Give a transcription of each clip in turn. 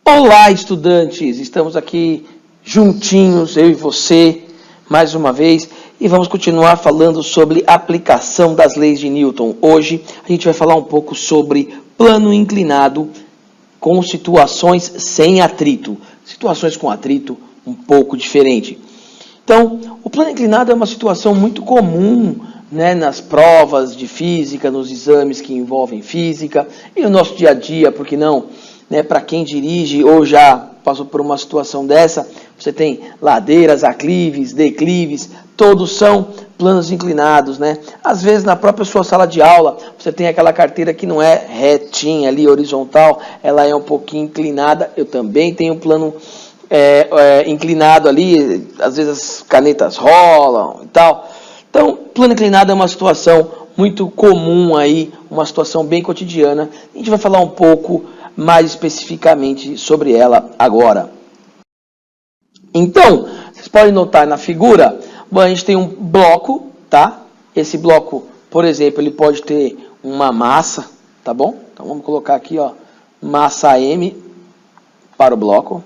Olá, estudantes! Estamos aqui juntinhos, eu e você, mais uma vez, e vamos continuar falando sobre aplicação das leis de Newton. Hoje a gente vai falar um pouco sobre plano inclinado com situações sem atrito. Situações com atrito um pouco diferente. Então, o plano inclinado é uma situação muito comum, né, nas provas de física, nos exames que envolvem física e no nosso dia a dia, por que não? Né, para quem dirige ou já passou por uma situação dessa, você tem ladeiras, aclives, declives, todos são planos inclinados, né? Às vezes na própria sua sala de aula, você tem aquela carteira que não é retinha ali, horizontal, ela é um pouquinho inclinada. Eu também tenho um plano inclinado ali, às vezes as canetas rolam e tal. Então, plano inclinado é uma situação muito comum aí, uma situação bem cotidiana. A gente vai falar um pouco mais especificamente sobre ela agora. Então, vocês podem notar na figura, bom, a gente tem um bloco, tá? Esse bloco, por exemplo, ele pode ter uma massa, tá bom? Então vamos colocar aqui, ó, massa M para o bloco.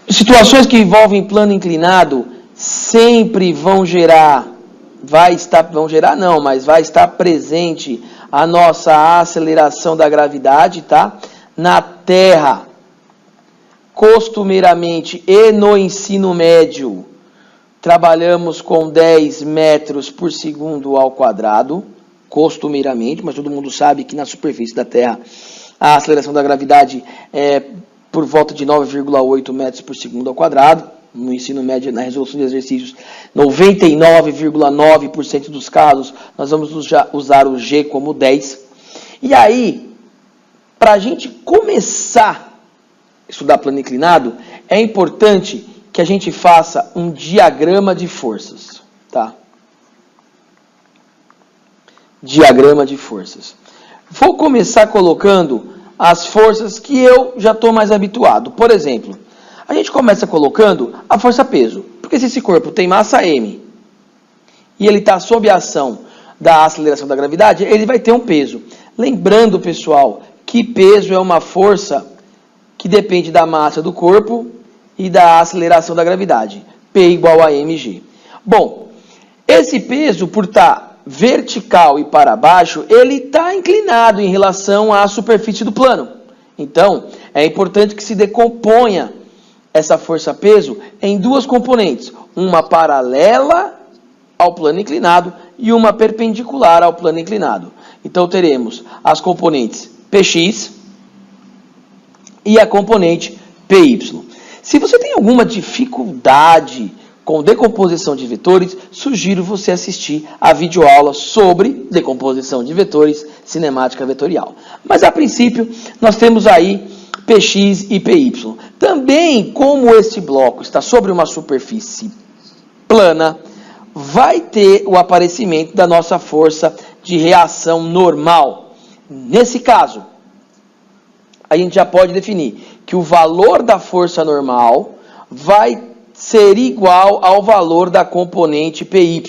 Situações que envolvem plano inclinado sempre vão vai estar presente a nossa aceleração da gravidade, tá? Na Terra, costumeiramente e no ensino médio, trabalhamos com 10 metros por segundo ao quadrado, costumeiramente, mas todo mundo sabe que na superfície da Terra a aceleração da gravidade é por volta de 9,8 metros por segundo ao quadrado. No ensino médio, na resolução de exercícios, 99,9% dos casos, nós vamos usar o G como 10. E aí, para a gente começar a estudar plano inclinado, é importante que a gente faça um diagrama de forças, tá? Diagrama de forças. Vou começar colocando as forças que eu já estou mais habituado. Por exemplo, a gente começa colocando a força-peso, porque se esse corpo tem massa M e ele está sob a ação da aceleração da gravidade, ele vai ter um peso. Lembrando, pessoal, que peso é uma força que depende da massa do corpo e da aceleração da gravidade. P igual a mg. Bom, esse peso, por estar vertical e para baixo, ele está inclinado em relação à superfície do plano. Então, é importante que se decomponha essa força-peso em duas componentes, uma paralela ao plano inclinado e uma perpendicular ao plano inclinado. Então, teremos as componentes Px e a componente Py. Se você tem alguma dificuldade com decomposição de vetores, sugiro você assistir a videoaula sobre decomposição de vetores, cinemática vetorial. Mas, a princípio, nós temos aí Px e Py. Também, como este bloco está sobre uma superfície plana, vai ter o aparecimento da nossa força de reação normal. Nesse caso, a gente já pode definir que o valor da força normal vai ser igual ao valor da componente Py.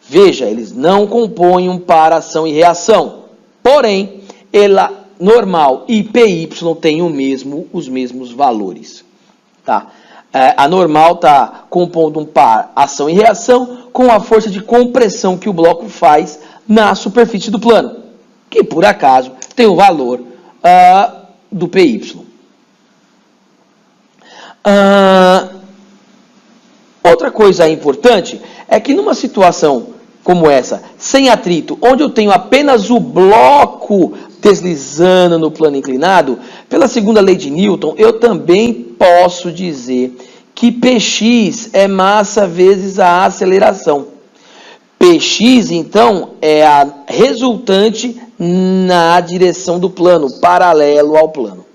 Veja, eles não compõem um par ação e reação, porém, ela normal e Py têm os mesmos valores. Tá? A normal está compondo um par ação e reação com a força de compressão que o bloco faz na superfície do plano, que por acaso tem o valor do Py. Outra coisa importante é que numa situação como essa, sem atrito, onde eu tenho apenas o bloco deslizando no plano inclinado, pela segunda lei de Newton, eu também posso dizer que Px é massa vezes a aceleração. Px, então, é a resultante na direção do plano, paralelo ao plano.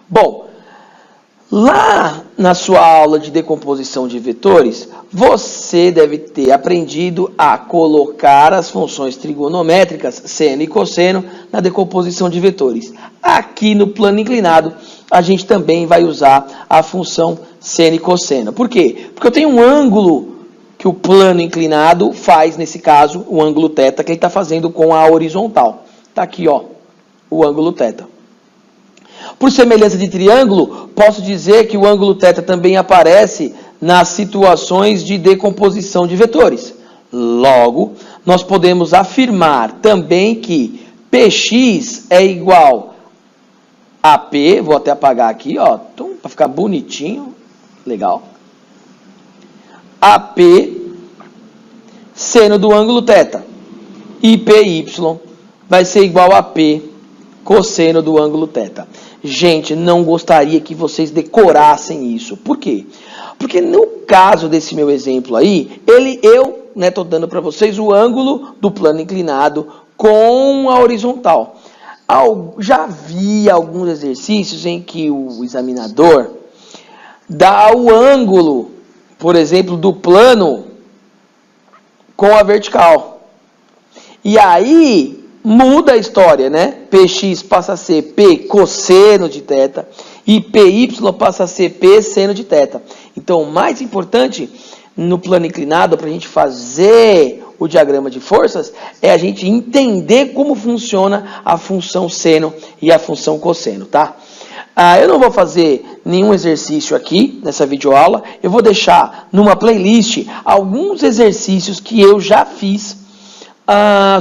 Bom, lá na sua aula de decomposição de vetores, você deve ter aprendido a colocar as funções trigonométricas, seno e cosseno, na decomposição de vetores. Aqui no plano inclinado, a gente também vai usar a função seno e cosseno. Por quê? Porque eu tenho um ângulo que o plano inclinado faz, nesse caso, o ângulo θ, que ele está fazendo com a horizontal. Está aqui, ó, o ângulo θ. Por semelhança de triângulo, posso dizer que o ângulo θ também aparece nas situações de decomposição de vetores. Logo, nós podemos afirmar também que PX é igual a P, vou até apagar aqui, ó, para ficar bonitinho, legal. AP seno do ângulo θ. E PY vai ser igual a P cosseno do ângulo θ. Gente, não gostaria que vocês decorassem isso. Por quê? Porque no caso desse meu exemplo aí, eu estou dando para vocês o ângulo do plano inclinado com a horizontal. Já vi alguns exercícios em que o examinador dá o ângulo, por exemplo, do plano com a vertical. E aí muda a história, né? PX passa a ser P cosseno de θ e PY passa a ser P seno de θ. Então, o mais importante no plano inclinado, para a gente fazer o diagrama de forças, é a gente entender como funciona a função seno e a função cosseno, tá? Eu não vou fazer nenhum exercício aqui nessa videoaula, eu vou deixar numa playlist alguns exercícios que eu já fiz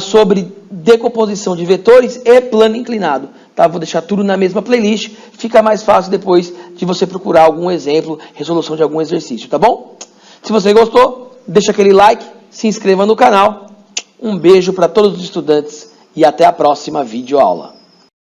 sobre decomposição de vetores e plano inclinado. Tá? Vou deixar tudo na mesma playlist, fica mais fácil depois de você procurar algum exemplo, resolução de algum exercício, tá bom? Se você gostou, deixa aquele like, se inscreva no canal. Um beijo para todos os estudantes e até a próxima videoaula.